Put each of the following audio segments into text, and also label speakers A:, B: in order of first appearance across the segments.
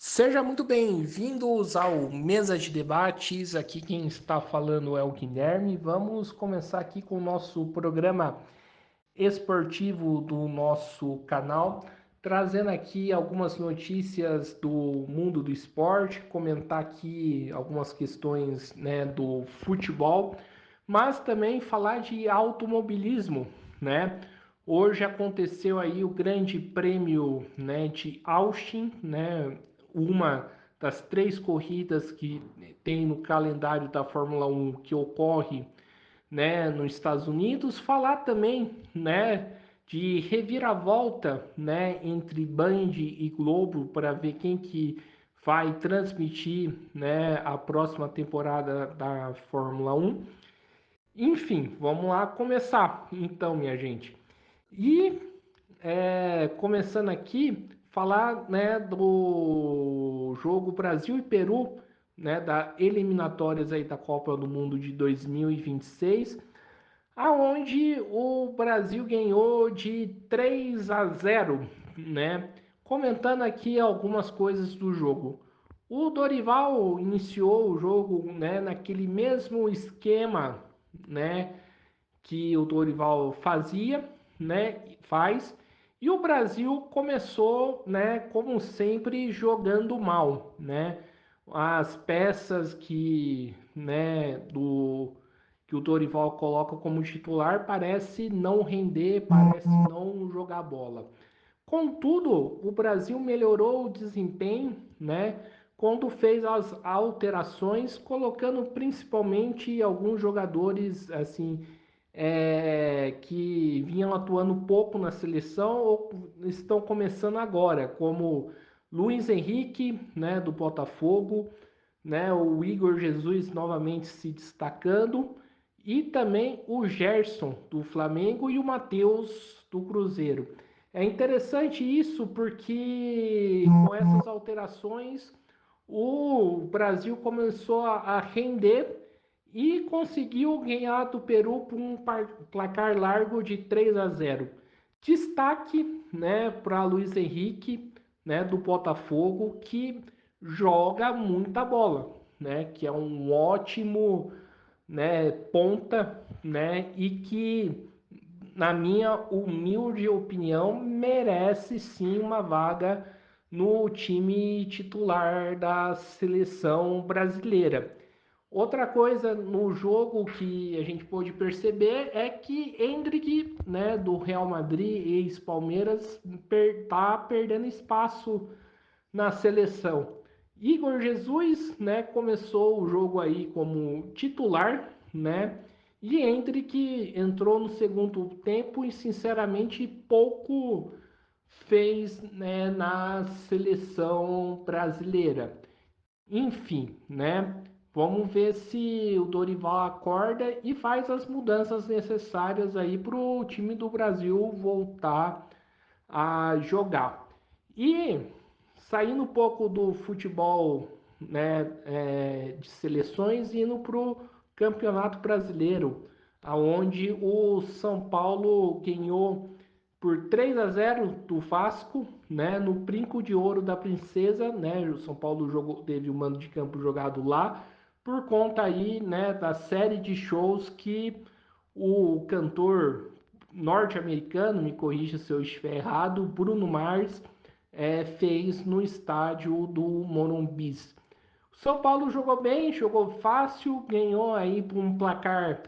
A: Seja muito bem-vindos ao Mesa de Debates. Aqui quem está falando é o Guilherme. Vamos começar aqui com o nosso programa esportivo do nosso canal, trazendo aqui algumas notícias do mundo do esporte, comentar aqui algumas questões, né, do futebol, mas também falar de automobilismo, né? Hoje aconteceu aí o Grande Prêmio, né, de Austin, né, uma das três corridas que tem no calendário da Fórmula 1 que ocorre, né, nos Estados Unidos. Falar também, né, de reviravolta, né, entre Band e Globo para ver quem que vai transmitir, né, a próxima temporada da Fórmula 1. Enfim, vamos lá começar, então, minha gente. E começando aqui, falar, né, do jogo Brasil e Peru, né, da eliminatórias aí da Copa do Mundo de 2026, aonde o Brasil ganhou de 3-0, né? Comentando aqui algumas coisas do jogo. O Dorival iniciou o jogo, né, naquele mesmo esquema, né, que o Dorival fazia, né, faz, e o Brasil começou, né, como sempre, jogando mal, né? As peças que, né, do que o Dorival coloca como titular parece não render, parece não jogar bola. Contudo, o Brasil melhorou o desempenho, né, quando fez as alterações, colocando principalmente alguns jogadores assim que vinham atuando pouco na seleção ou estão começando agora, como Luiz Henrique, né, do Botafogo, né, o Igor Jesus novamente se destacando e também o Gerson do Flamengo e o Matheus do Cruzeiro. É interessante isso porque com essas alterações o Brasil começou a render e conseguiu ganhar do Peru por um placar largo de 3-0. Destaque, né, para Luiz Henrique, né, do Botafogo, que joga muita bola, né, que é um ótimo, né, ponta, né, e que na minha humilde opinião merece sim uma vaga no time titular da seleção brasileira. Outra coisa no jogo que a gente pôde perceber é que Endrick, né, do Real Madrid, ex-Palmeiras, tá perdendo espaço na seleção. Igor Jesus, né, começou o jogo aí como titular, né? E Endrick entrou no segundo tempo e sinceramente pouco fez, né, na seleção brasileira. Enfim, né? Vamos ver se o Dorival acorda e faz as mudanças necessárias aí para o time do Brasil voltar a jogar. E saindo um pouco do futebol, né, de seleções e indo para o Campeonato Brasileiro, aonde o São Paulo ganhou por 3-0 do Vasco, né, no Brinco de Ouro da Princesa, né, o São Paulo jogou, teve o mando de campo jogado lá, por conta aí, né, da série de shows que o cantor norte-americano, me corrija se eu estiver errado, Bruno Mars, fez no estádio do Morumbi. O São Paulo jogou bem, jogou fácil, ganhou aí por um placar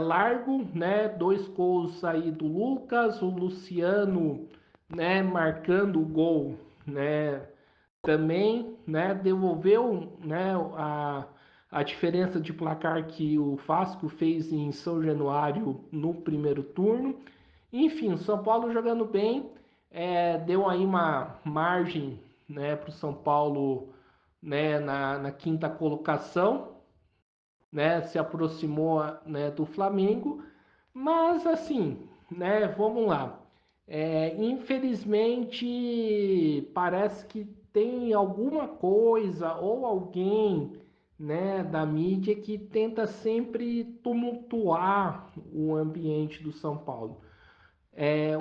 A: largo, né? Dois gols aí do Lucas, o Luciano, né? Marcando o gol, né? Também, né? Devolveu, né? A diferença de placar que o Vasco fez em São Januário no primeiro turno. Enfim, o São Paulo jogando bem, deu aí uma margem, né, para o São Paulo, né, na quinta colocação, né, se aproximou, né, do Flamengo, mas assim, né, vamos lá. Infelizmente, parece que tem alguma coisa ou alguém, né, da mídia que tenta sempre tumultuar o ambiente do São Paulo.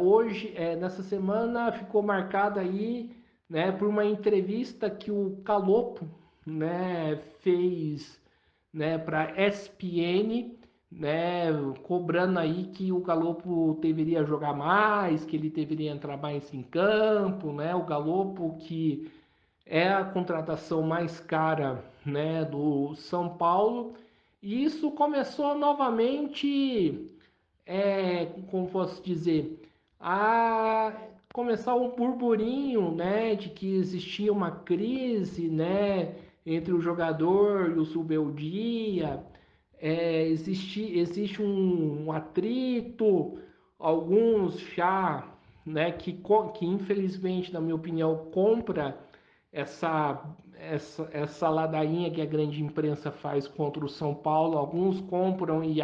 A: Hoje, nessa semana, ficou marcada aí, né, por uma entrevista que o Calopo, né, fez, né, para ESPN, né, cobrando aí que o Galopo deveria jogar mais, que ele deveria entrar mais em campo, né, o Galopo que é a contratação mais cara, né, do São Paulo, e isso começou novamente, como posso dizer, a começar um burburinho, né, de que existia uma crise, né, entre o jogador e o Zubeldia, existe um atrito, alguns já, né, que infelizmente, na minha opinião, compra essa ladainha que a grande imprensa faz contra o São Paulo. Alguns compram e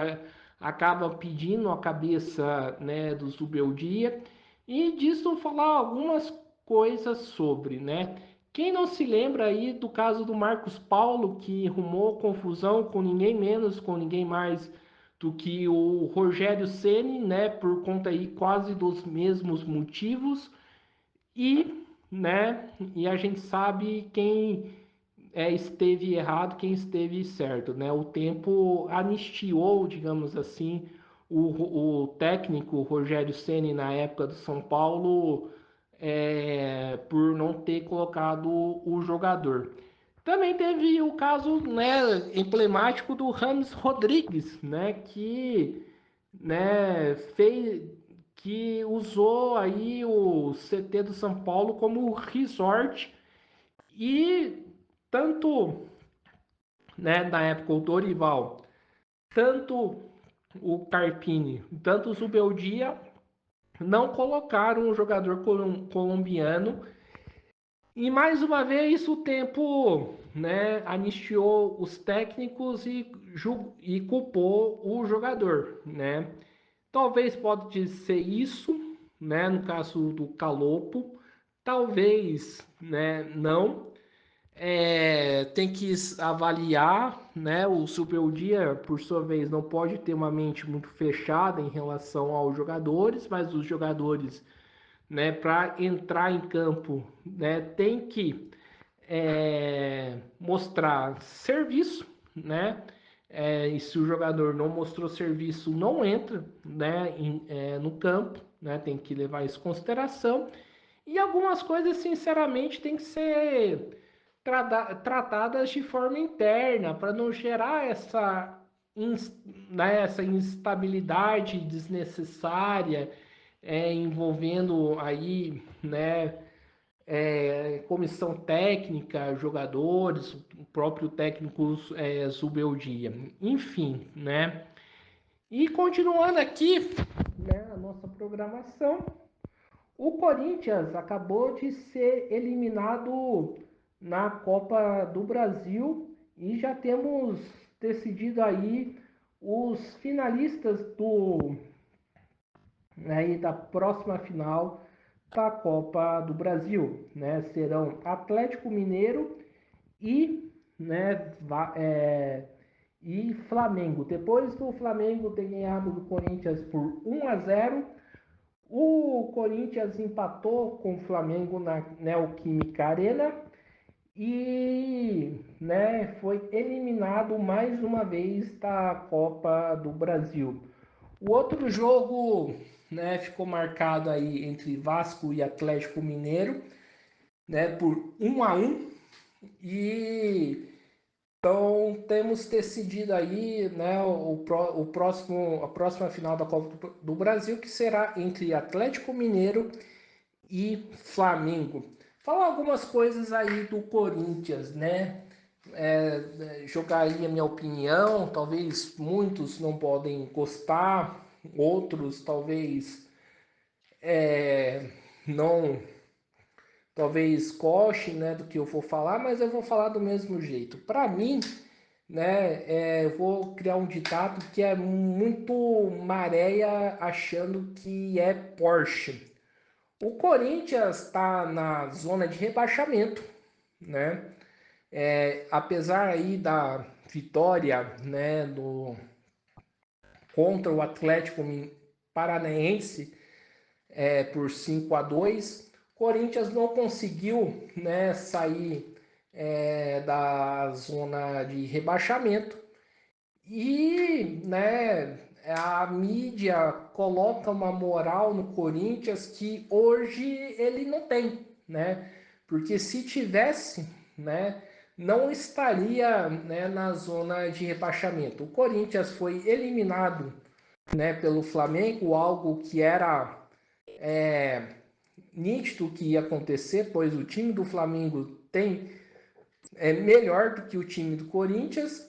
A: acabam pedindo a cabeça, né, do Zubeldia. E disso falar algumas coisas sobre, né? Quem não se lembra aí do caso do Marcos Paulo, que arrumou confusão com ninguém menos, com ninguém mais do que o Rogério Ceni, né, por conta aí quase dos mesmos motivos. E, né, e a gente sabe quem esteve errado, quem esteve certo, né? O tempo anistiou, digamos assim, o técnico Rogério Ceni na época do São Paulo, por não ter colocado o jogador. Também teve o caso, né, emblemático do Rames Rodrigues, né, que, né, fez, que usou aí o CT do São Paulo como resort, e tanto, né, na época o Dorival, tanto o Carpini, tanto o Zubeldia não colocaram um jogador colombiano. E mais uma vez o tempo, né, anistiou os técnicos e culpou o jogador, né? Talvez pode ser isso, né, no caso do Calopo, talvez, né, não. Tem que avaliar, né? O Superdia, por sua vez, não pode ter uma mente muito fechada em relação aos jogadores, mas os jogadores, né, para entrar em campo, né, tem que mostrar serviço, né? E se o jogador não mostrou serviço, não entra, né, no campo, né? Tem que levar isso em consideração. E algumas coisas, sinceramente, tem que ser tratadas de forma interna para não gerar né, essa instabilidade desnecessária, envolvendo aí, né, comissão técnica, jogadores, o próprio técnico Zubeldia, enfim, né? E continuando aqui, né, a nossa programação, o Corinthians acabou de ser eliminado na Copa do Brasil e já temos decidido aí os finalistas aí da próxima final da Copa do Brasil, né? Serão Atlético Mineiro e, né, e Flamengo. Depois do Flamengo ter ganhado do Corinthians por 1-0, o Corinthians empatou com o Flamengo na Neoquímica Arena e, né, foi eliminado mais uma vez da Copa do Brasil. O outro jogo, né, ficou marcado aí entre Vasco e Atlético Mineiro, né, por 1-1. E então temos decidido aí, né, a próxima final da Copa do Brasil, que será entre Atlético Mineiro e Flamengo. Falar algumas coisas aí do Corinthians, né? Jogaria minha opinião, talvez muitos não podem gostar, outros talvez não, talvez gostem, né, do que eu vou falar, mas eu vou falar do mesmo jeito. Para mim, né, eu vou criar um ditado que é muito maréia achando que é Porsche. O Corinthians está na zona de rebaixamento, né? Apesar aí da vitória, né, contra o Atlético Paranaense por 5-2, Corinthians não conseguiu, né, sair da zona de rebaixamento e, né, a mídia coloca uma moral no Corinthians que hoje ele não tem, né? Porque se tivesse, né, não estaria, né, na zona de rebaixamento. O Corinthians foi eliminado, né, pelo Flamengo, algo que era nítido que ia acontecer, pois o time do Flamengo é melhor do que o time do Corinthians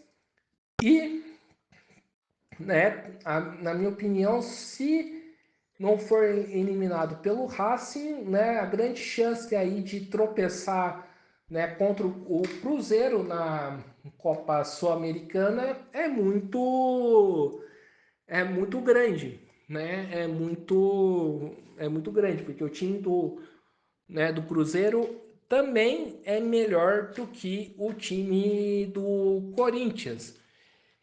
A: e, né, na minha opinião, se não for eliminado pelo Racing, né, a grande chance aí de tropeçar, né, contra o Cruzeiro na Copa Sul-Americana é muito grande, né? É muito grande, porque o time do Cruzeiro também é melhor do que o time do Corinthians.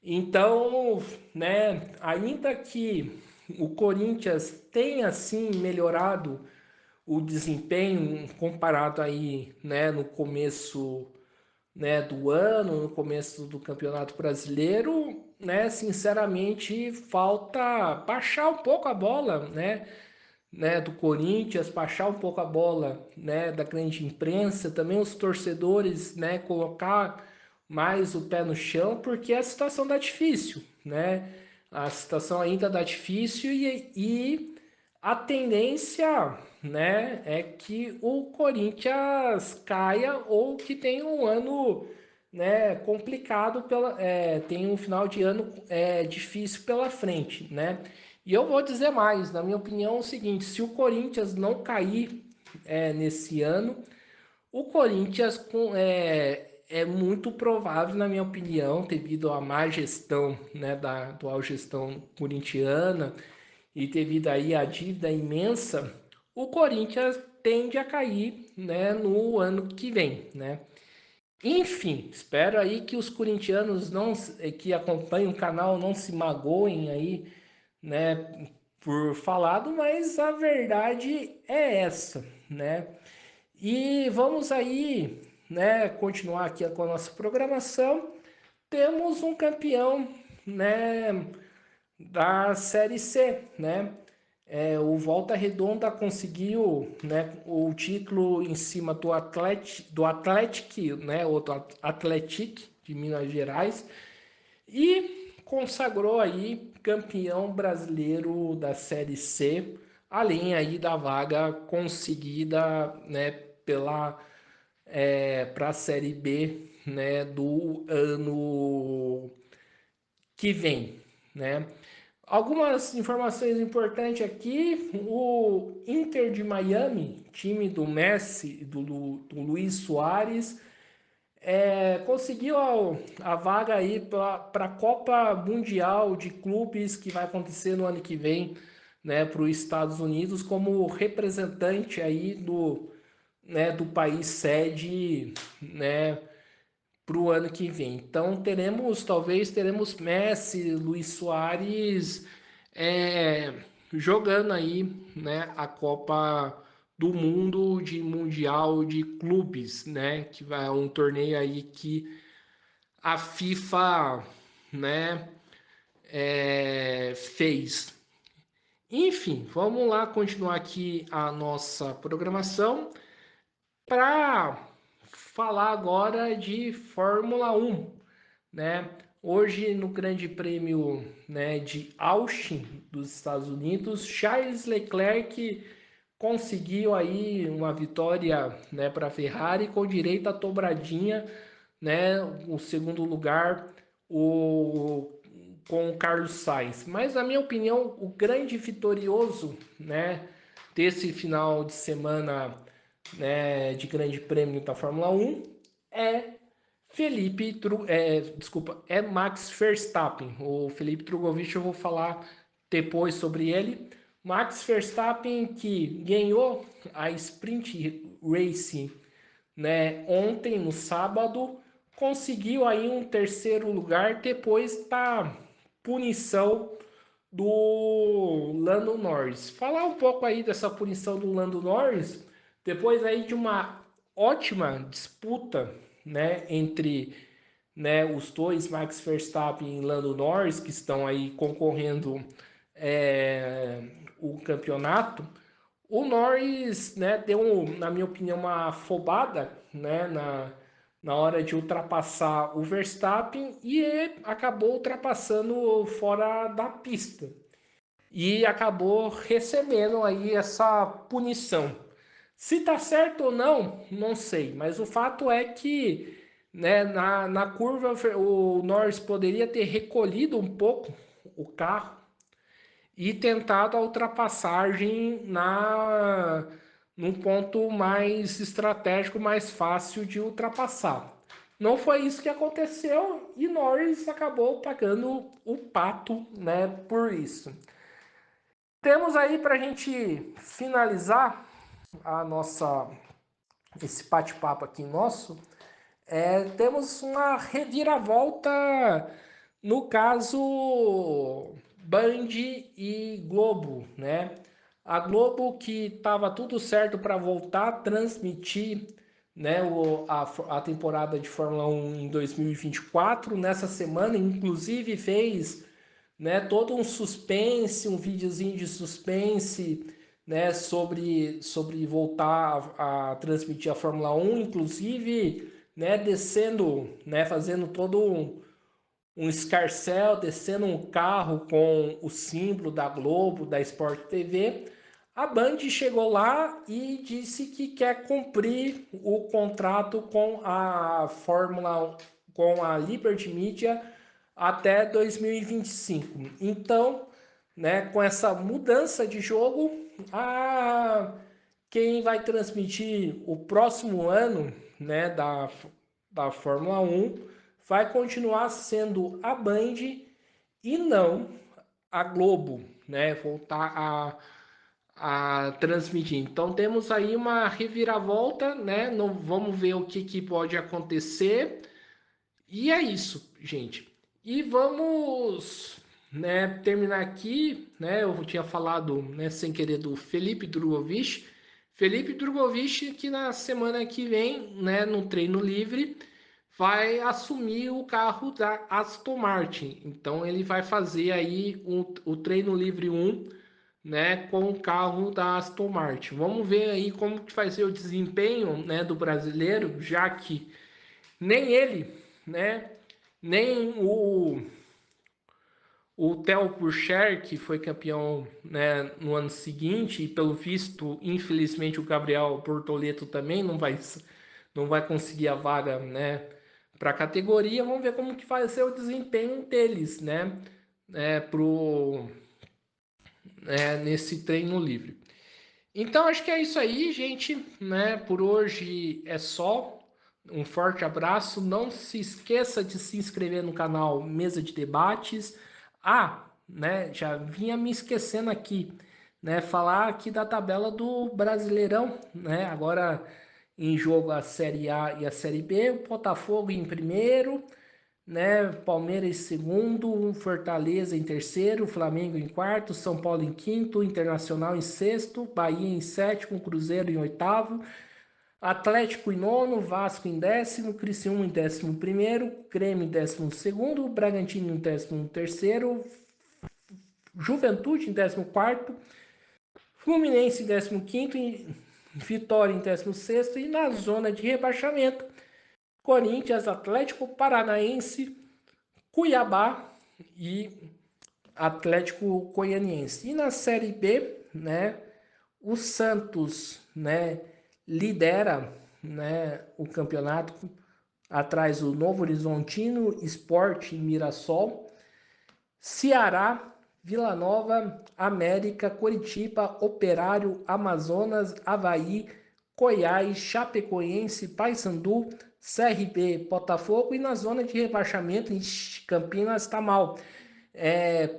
A: Então, né, ainda que o Corinthians tenha assim melhorado o desempenho comparado aí, né, no começo, né, do ano, no começo do Campeonato Brasileiro, né, sinceramente falta baixar um pouco a bola, né, do Corinthians, baixar um pouco a bola, né, da grande imprensa, também os torcedores, né, colocar mais o pé no chão, porque a situação tá difícil, né? A situação ainda tá difícil e a tendência, né, é que o Corinthians caia ou que tenha um ano, né, complicado tem um final de ano difícil pela frente, né? E eu vou dizer mais, na minha opinião, é o seguinte: se o Corinthians não cair nesse ano, o Corinthians é muito provável, na minha opinião, devido à má gestão, né, da atual gestão corintiana e devido aí à dívida imensa, o Corinthians tende a cair, né, no ano que vem, né? Enfim, espero aí que os corintianos não que acompanham o canal não se magoem aí, né, por falado, mas a verdade é essa, né? E vamos aí, né, continuar aqui com a nossa programação. Temos um campeão, né, da Série C, né? O Volta Redonda conseguiu, né, o título em cima do Atlético, né, outro Atlético de Minas Gerais e consagrou aí campeão brasileiro da Série C, além aí da vaga conseguida, né, para a Série B, né, do ano que vem, né? Algumas informações importantes aqui: o Inter de Miami, time do Messi, do Luiz Soares, conseguiu a vaga aí para a Copa Mundial de Clubes que vai acontecer no ano que vem, né, para os Estados Unidos como representante aí do país sede, né, para o ano que vem. Então talvez teremos Messi, Luiz Soares jogando aí, né, a Copa do Mundo de Mundial de Clubes, né, que vai um torneio aí que a FIFA, né, fez. Enfim, vamos lá continuar aqui a nossa programação para falar agora de Fórmula 1, né? Hoje no Grande Prêmio, né, de Austin dos Estados Unidos, Charles Leclerc conseguiu aí uma vitória, né, para a Ferrari com direito à dobradinha, né? O segundo lugar o com o Carlos Sainz. Mas na minha opinião, o grande vitorioso, né, desse final de semana, né, de Grande Prêmio da Fórmula 1 é é Max Verstappen. O Felipe Drugovich eu vou falar depois sobre ele. Max Verstappen que ganhou a Sprint Racing, né, ontem no sábado, conseguiu aí um terceiro lugar depois da punição do Lando Norris. Falar um pouco aí dessa punição do Lando Norris, depois aí de uma ótima disputa, né, entre, né, os dois, Max Verstappen e Lando Norris, que estão aí concorrendo o campeonato, o Norris, né, deu, na minha opinião, uma afobada, né, na hora de ultrapassar o Verstappen e acabou ultrapassando fora da pista e acabou recebendo aí essa punição. Se tá certo ou não, não sei, mas o fato é que, né, na curva o Norris poderia ter recolhido um pouco o carro e tentado a ultrapassagem num ponto mais estratégico, mais fácil de ultrapassar. Não foi isso que aconteceu e Norris acabou pagando o pato, né, por isso. Temos aí para a gente finalizar a nossa esse bate-papo aqui nosso, temos uma reviravolta no caso Band e Globo, né? A Globo que estava tudo certo para voltar a transmitir, né, a temporada de Fórmula 1 em 2024, nessa semana, inclusive fez, né, todo um suspense, um videozinho de suspense, né, sobre voltar a transmitir a Fórmula 1, inclusive, né, descendo, né, fazendo todo um escarcel, descendo um carro com o símbolo da Globo, da Sport TV. A Band chegou lá e disse que quer cumprir o contrato com a Fórmula, com a Liberty Media até 2025. Então, né, com essa mudança de jogo, quem vai transmitir o próximo ano, né, da Fórmula 1 vai continuar sendo a Band e não a Globo, né, voltar a transmitir. Então temos aí uma reviravolta, né? Não, vamos ver o que pode acontecer. E é isso, gente. E vamos, né, terminar aqui, né? Eu tinha falado, né, sem querer do Felipe Drugovich. Felipe Drugovich que na semana que vem, né, no treino livre, vai assumir o carro da Aston Martin. Então ele vai fazer aí o treino livre 1, né, com o carro da Aston Martin. Vamos ver aí como que vai ser o desempenho, né, do brasileiro, já que nem ele, né, nem o Theo Pourchaire, que foi campeão, né, no ano seguinte, e pelo visto, infelizmente, o Gabriel Bortoleto também não vai conseguir a vaga, né, para a categoria. Vamos ver como que vai ser o desempenho deles, né, nesse treino livre. Então acho que é isso aí, gente, né? Por hoje é só. Um forte abraço. Não se esqueça de se inscrever no canal Mesa de Debates. Né? Já vinha me esquecendo aqui, né? Falar aqui da tabela do Brasileirão, né? Agora em jogo a Série A e a Série B, o Botafogo em primeiro, né? Palmeiras em segundo, Fortaleza em terceiro, Flamengo em quarto, São Paulo em quinto, Internacional em sexto, Bahia em sétimo, Cruzeiro em oitavo, Atlético em nono, Vasco em décimo, Criciúma em décimo primeiro, Grêmio em décimo segundo, Bragantino em décimo terceiro, Juventude em décimo quarto, Fluminense em décimo quinto, Vitória em décimo sexto e na zona de rebaixamento, Corinthians, Atlético Paranaense, Cuiabá e Atlético Goianiense. E na Série B, né, o Santos, né, lidera, né, o campeonato atrás do Novo Horizontino, Sport e Mirassol, Ceará, Vila Nova, América, Coritiba, Operário, Amazonas, Avaí, Goiás, Chapecoense, Paysandu, CRB, Botafogo e na zona de rebaixamento, Campinas está mal.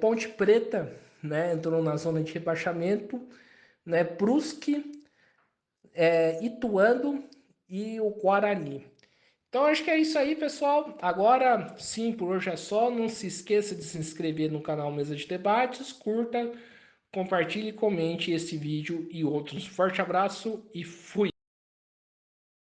A: Ponte Preta, né, entrou na zona de rebaixamento, né, Brusque, Ituano e o Guarani. Então acho que é isso aí, pessoal. Agora sim, por hoje é só. Não se esqueça de se inscrever no canal Mesa de Debates, curta, compartilhe, comente esse vídeo e outros. Forte abraço e fui!